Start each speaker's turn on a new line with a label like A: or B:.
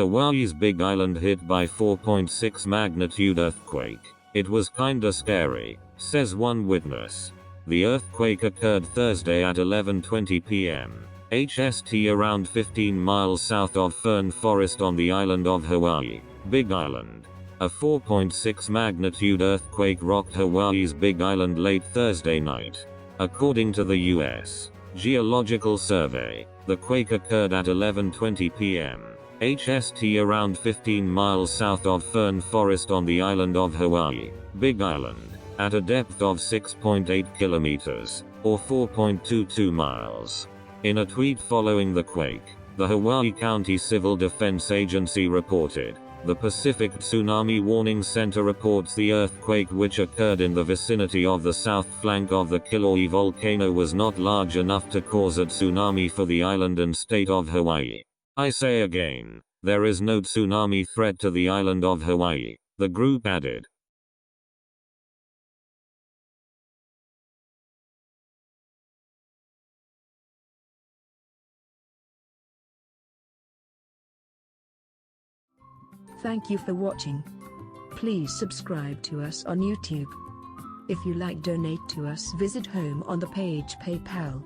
A: Hawaii's Big Island hit by 4.6 magnitude earthquake. It was kinda scary, says one witness. The earthquake occurred Thursday at 11:20 p.m. HST around 15 miles south of Fern Forest on the island of Hawaii, Big Island. A 4.6 magnitude earthquake rocked Hawaii's Big Island late Thursday night. According to the U.S. Geological Survey, the quake occurred at 11:20 p.m. HST around 15 miles south of Fern Forest on the island of Hawaii, Big Island, at a depth of 6.8 kilometers, or 4.22 miles. In a tweet following the quake, the Hawaii County Civil Defense Agency reported, "The Pacific Tsunami Warning Center reports the earthquake which occurred in the vicinity of the south flank of the Kilauea volcano was not large enough to cause a tsunami for the island and state of Hawaii. I say again, there is no tsunami threat to the island of Hawaii," the group added.
B: Thank you for watching. Please subscribe to us on YouTube. If you like, donate to us, visit home on the page PayPal.